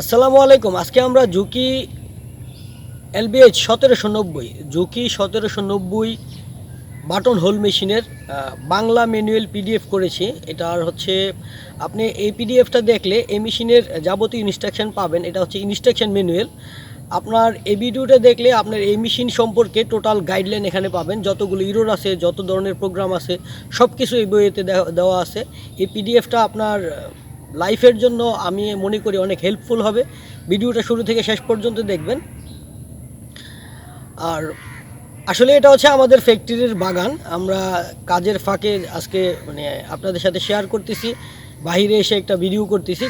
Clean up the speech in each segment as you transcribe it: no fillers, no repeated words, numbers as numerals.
আসসালামু আলাইকুম। আজকে আমরা Juki LBH 1790 Juki 1790 button whole মেশিনের বাংলা ম্যানুয়াল PDF করেছি। এটার হচ্ছে আপনি এই PDFটা দেখলে এই মেশিনের যাবতীয় ইনস্ট্রাকশন পাবেন। এটা হচ্ছে ইনস্ট্রাকশন ম্যানুয়াল। আপনার এই ভিডিওটা দেখলে আপনার এই মেশিন সম্পর্কে টোটাল গাইডলাইন এখানে পাবেন। যতগুলো ইরর আছে, যত ধরনের প্রোগ্রাম আছে, সব কিছু এই বইয়েতে দেওয়া আছে। এই PDFটা আপনার লাইফের জন্য আমি মনে করি অনেক হেল্পফুল হবে। ভিডিওটা শুরু থেকে শেষ পর্যন্ত দেখবেন। আর আসলে এটা হচ্ছে আমাদের ফ্যাক্টরির বাগান। আমরা কাজের ফাঁকে আজকে আপনাদের সাথে শেয়ার করতেছি, বাইরে এসে একটা ভিডিও করতেছি।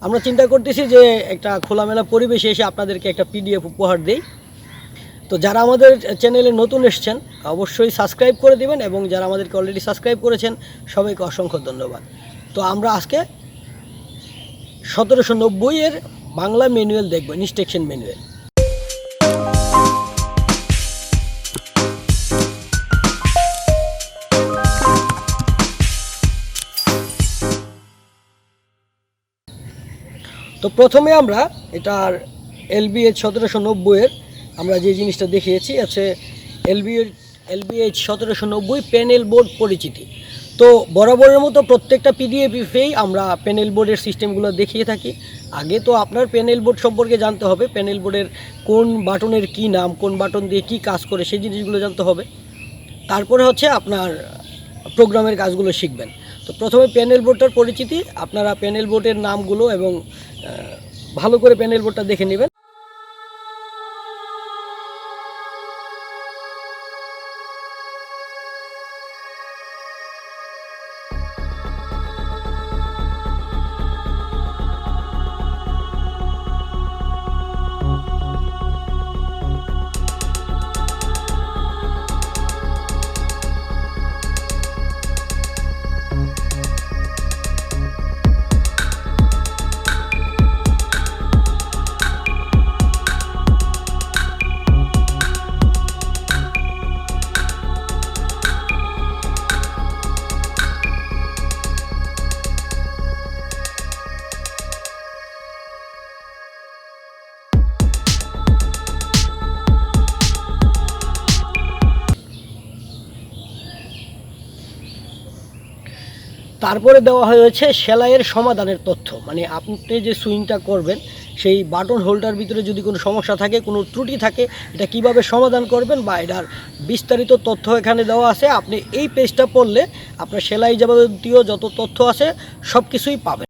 আমরা চিন্তা করতেছি যে একটা খোলামেলা পরিবেশে এসে আপনাদেরকে একটা PDF উপহার দেই। তো যারা আমাদের চ্যানেলে নতুন এসছেন অবশ্যই সাবস্ক্রাইব করে দেবেন, এবং যারা আমাদেরকে অলরেডি সাবস্ক্রাইব করেছেন সবাইকে অসংখ্য ধন্যবাদ। তো আমরা আজকে 1790 এর বাংলা ম্যানুয়াল দেখব, ইনস্ট্রাকশন ম্যানুয়াল। তো প্রথমে আমরা এটার LBH 1790 এর আমরা যে জিনিসটা দেখিয়েছি আছে LBH 1790 প্যানেল বোর্ড পরিচিতি। তো বরাবরের মতো প্রত্যেকটা PDFেই আমরা প্যানেল বোর্ডের সিস্টেমগুলো দেখিয়ে থাকি। আগে তো আপনার প্যানেল বোর্ড সম্পর্কে জানতে হবে, প্যানেল বোর্ডের কোন বাটনের কি নাম, কোন বাটন দিয়ে কি কাজ করে সেই জিনিসগুলো জানতে হবে। তারপরে হচ্ছে আপনার প্রোগ্রামের কাজগুলো শিখবেন। তো প্রথমে প্যানেল বোর্ডটার পরিচিতি, আপনারা প্যানেল বোর্ডের নামগুলো এবং ভালো করে প্যানেল বোর্ডটা দেখে নেবেন। তারপরে দেওয়া হয়েছে সেলাইয়ের সমাধানের তথ্য, মানে আপনি যে সুইংটা করবেন সেই বাটন হোল্ডার ভিতরে যদি কোনো সমস্যা থাকে, কোনো ত্রুটি থাকে, এটা কিভাবে সমাধান করবেন বা এটার বিস্তারিত তথ্য এখানে দেওয়া আছে। আপনি এই পেজটা পড়লে আপনার সেলাই যাবতীয় যত তথ্য আছে সব কিছুই পাবেন।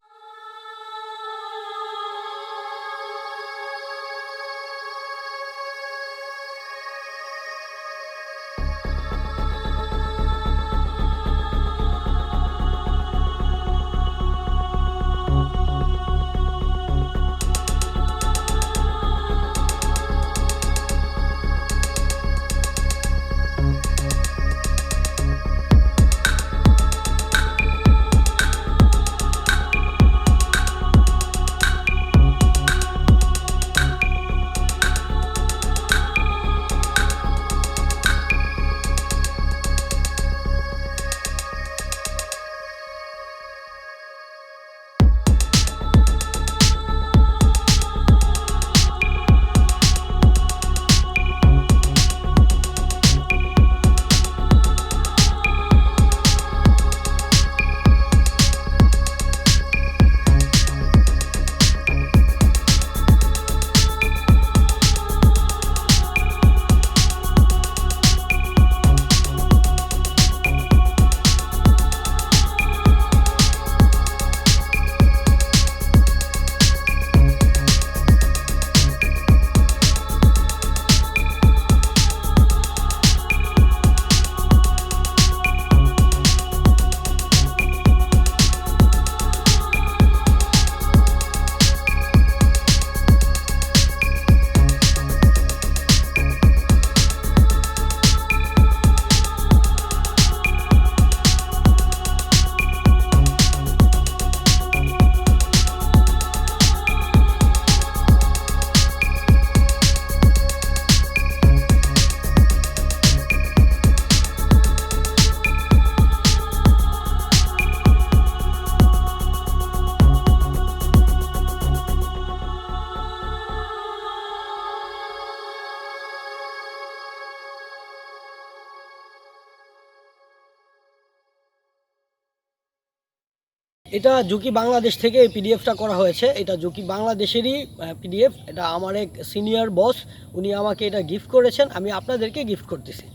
এটা জুকি বাংলাদেশ থেকে এই পিডিএফটা করা হয়েছে। এটা জুকি বাংলাদেশেরই পিডিএফ। এটা আমার এক সিনিয়র বস, উনি আমাকে এটা গিফট করেছেন, আমি আপনাদেরকে গিফট করতেছি।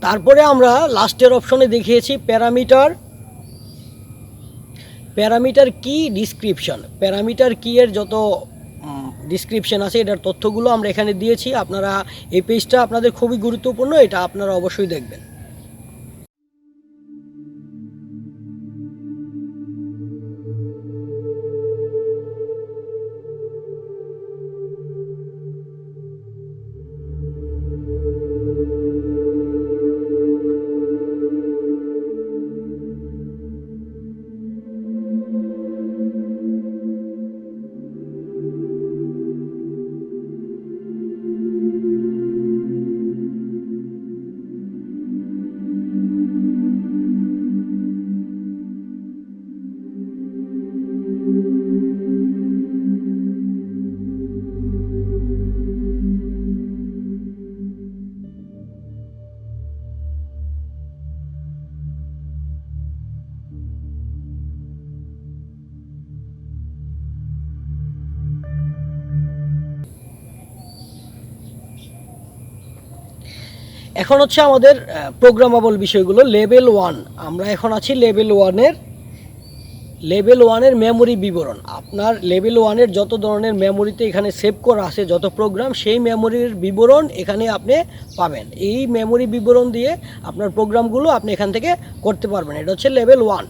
তারপরে আমরা লাস্টের অপশনে দেখিয়েছি প্যারামিটার কি ডিসক্রিপশন। প্যারামিটার কি এর যত ডিসক্রিপশন আছে, এটার তথ্যগুলো আমরা এখানে দিয়েছি। আপনারা এই পেজটা আপনাদের খুবই গুরুত্বপূর্ণ, এটা আপনারা অবশ্যই দেখবেন। এখন হচ্ছে আমাদের প্রোগ্রামেবল বিষয়গুলো। লেভেল 1, আমরা এখন আছি লেভেল ওয়ানের মেমোরি বিবরণ। আপনার লেভেল 1-এর যত ধরনের মেমোরিতে এখানে সেভ করা আছে যত প্রোগ্রাম, সেই মেমোরির বিবরণ এখানে আপনি পাবেন। এই মেমোরি বিবরণ দিয়ে আপনার প্রোগ্রামগুলো আপনি এখান থেকে করতে পারবেন। এটা হচ্ছে লেভেল 1।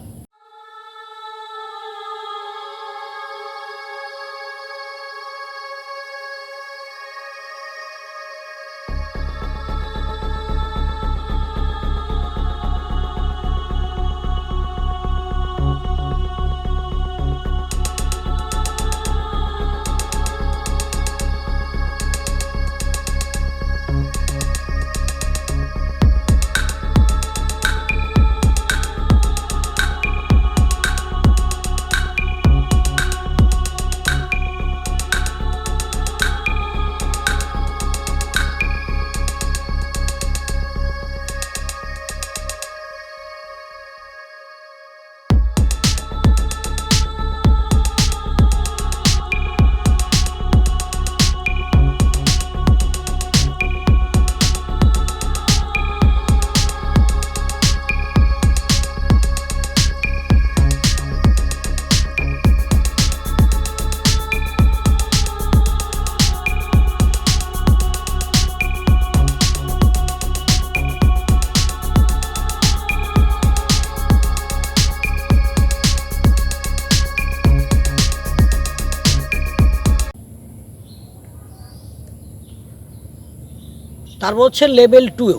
তারপর হচ্ছে লেভেল 2,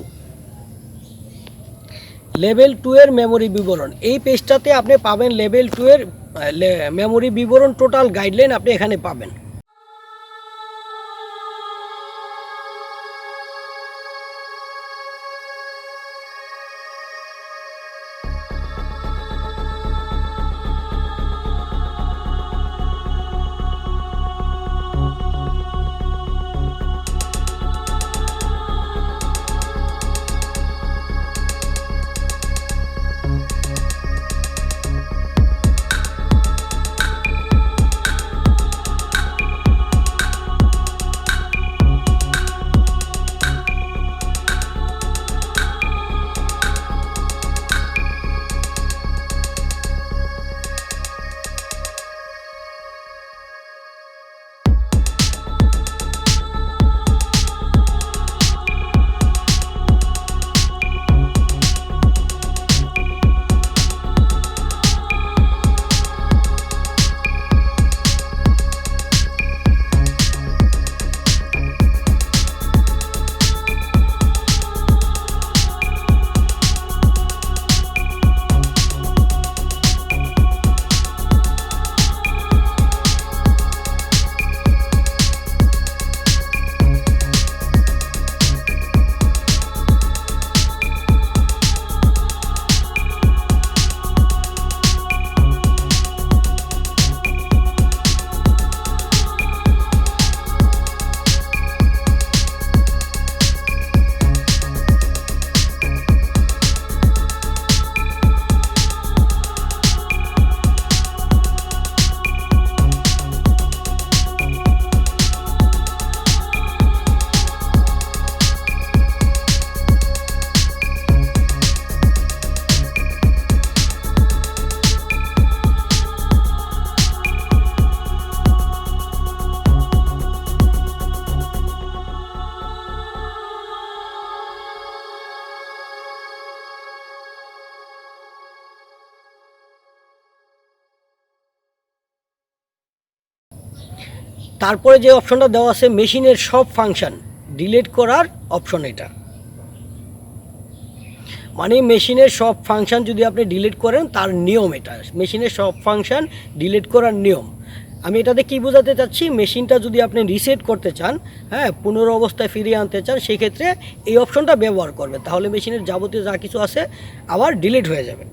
লেভেল 2 এর মেমোরি বিবরণ। এই পেজটাতে আপনি পাবেন লেভেল 2 এর মেমোরি বিবরণ, টোটাল গাইডলাইন আপনি এখানে পাবেন। তারপরে যে অপশনটা দেওয়া আছে মেশিনের সব ফাংশন ডিলিট করার অপশন, এটা মানে মেশিনের সব ফাংশন যদি আপনি ডিলিট করেন তার নিয়ম, এটা মেশিনের সব ফাংশন ডিলিট করার নিয়ম। আমি এটাতে কি বোঝাতে চাচ্ছি, মেশিনটা যদি আপনি রিসেট করতে চান, হ্যাঁ পুনর অবস্থায় ফিরিয়ে আনতে চান, সেই ক্ষেত্রে এই অপশনটা ব্যবহার করবেন, তাহলে মেশিনের যাবতীয় যা কিছু আছে আবার ডিলিট হয়ে যাবে।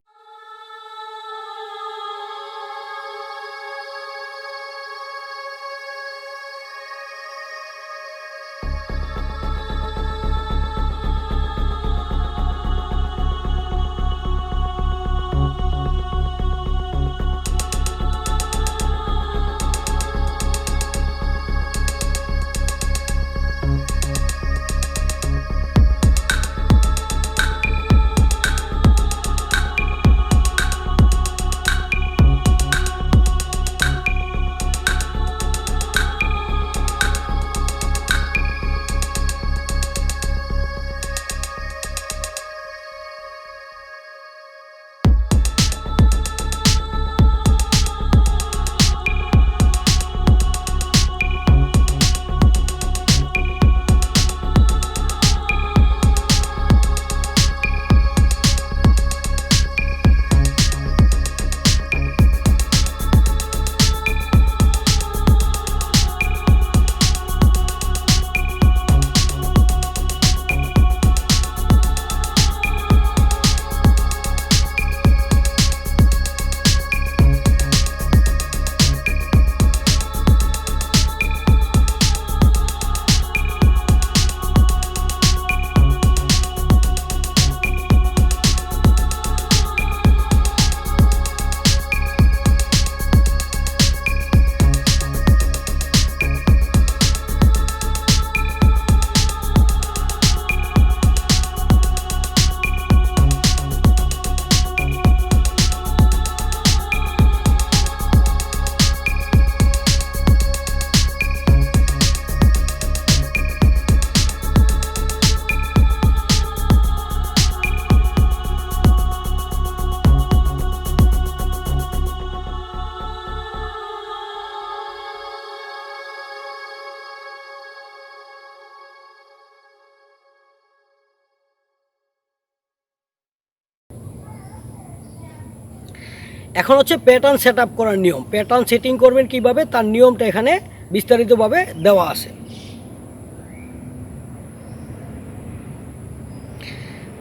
এখন হচ্ছে প্যাটার্ন সেট আপ করার নিয়ম। প্যাটার্ন সেটিং করবেন কিভাবে তার নিয়মটা এখানে বিস্তারিতভাবে দেওয়া আছে।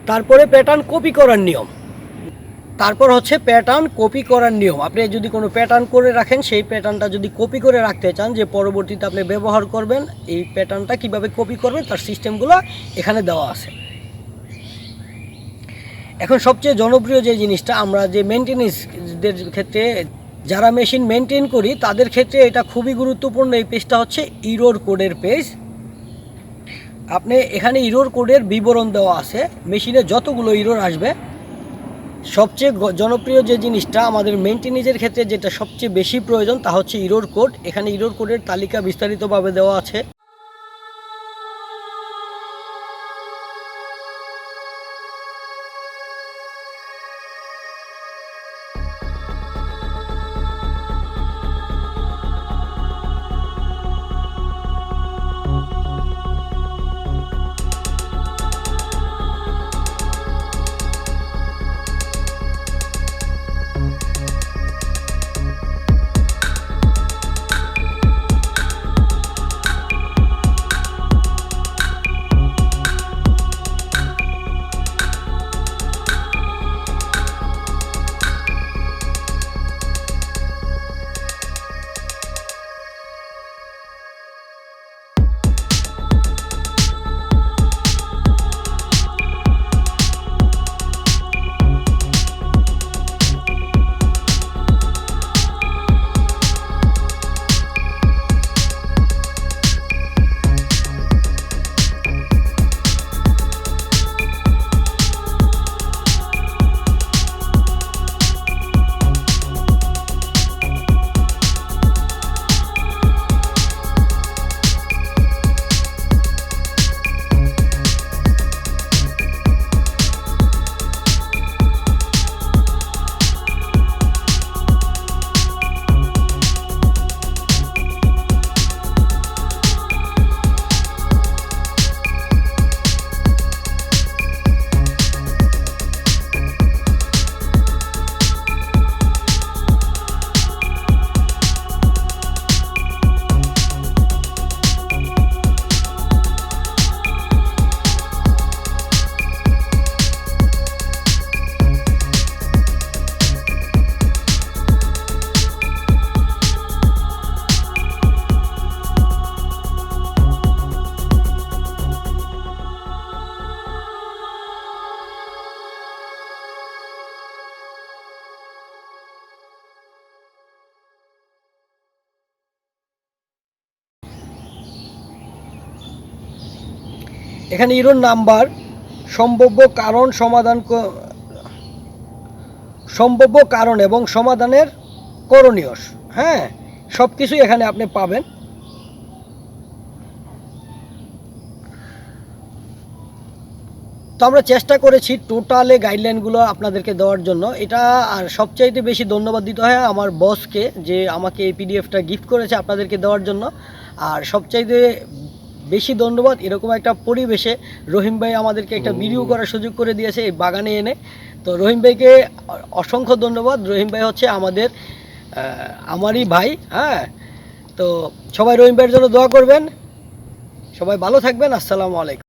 তারপরে প্যাটার্ন কপি করার নিয়ম। তারপর হচ্ছে প্যাটার্ন কপি করার নিয়ম। আপনি যদি কোনো প্যাটার্ন করে রাখেন, সেই প্যাটার্নটা যদি কপি করে রাখতে চান যে পরবর্তীতে আপনি ব্যবহার করবেন, এই প্যাটার্নটা কিভাবে কপি করবেন তার সিস্টেমগুলো এখানে দেওয়া আছে। এখন সবচেয়ে জনপ্রিয় যে জিনিসটা, আমরা যে মেনটেন্যান্সদের ক্ষেত্রে যারা মেশিন মেনটেন করি তাদের ক্ষেত্রে এটা খুবই গুরুত্বপূর্ণ। এই পেজটা হচ্ছে ইরোর কোডের পেজ। আপনি এখানে ইরোর কোডের বিবরণ দেওয়া আছে, মেশিনে যতগুলো ইরোর আসবে। সবচেয়ে জনপ্রিয় যে জিনিসটা আমাদের মেনটেন্যান্সের ক্ষেত্রে যেটা সবচেয়ে বেশি প্রয়োজন তা হচ্ছে ইরোর কোড। এখানে ইরোর কোডের তালিকা বিস্তারিতভাবে দেওয়া আছে। এখানে ইরোর নাম্বার, সম্ভাব্য কারণ এবং সমাধানের করণীয়, হ্যাঁ, সব কিছুই এখানে আপনি পাবেন। তো আমরা চেষ্টা করেছি টোটালে গাইডলাইনগুলো আপনাদেরকে দেওয়ার জন্য। এটা আর সবচাইতে বেশি ধন্যবাদ দিতে হয় আমার বসকে, যে আমাকে এই পিডিএফটা গিফট করেছে আপনাদেরকে দেওয়ার জন্য। আর সবচাইতে বেশি ধন্যবাদ এরকম একটা পরিবেশে রহিম ভাই আমাদেরকে একটা ভিডিও করার সুযোগ করে দিয়েছে এই বাগানে এনে। তো রহিম ভাইকে অসংখ্য ধন্যবাদ। রহিম ভাই হচ্ছে আমারই ভাই, হ্যাঁ। তো সবাই রহিম ভাইয়ের জন্য দোয়া করবেন। সবাই ভালো থাকবেন। আসসালামু আলাইকুম।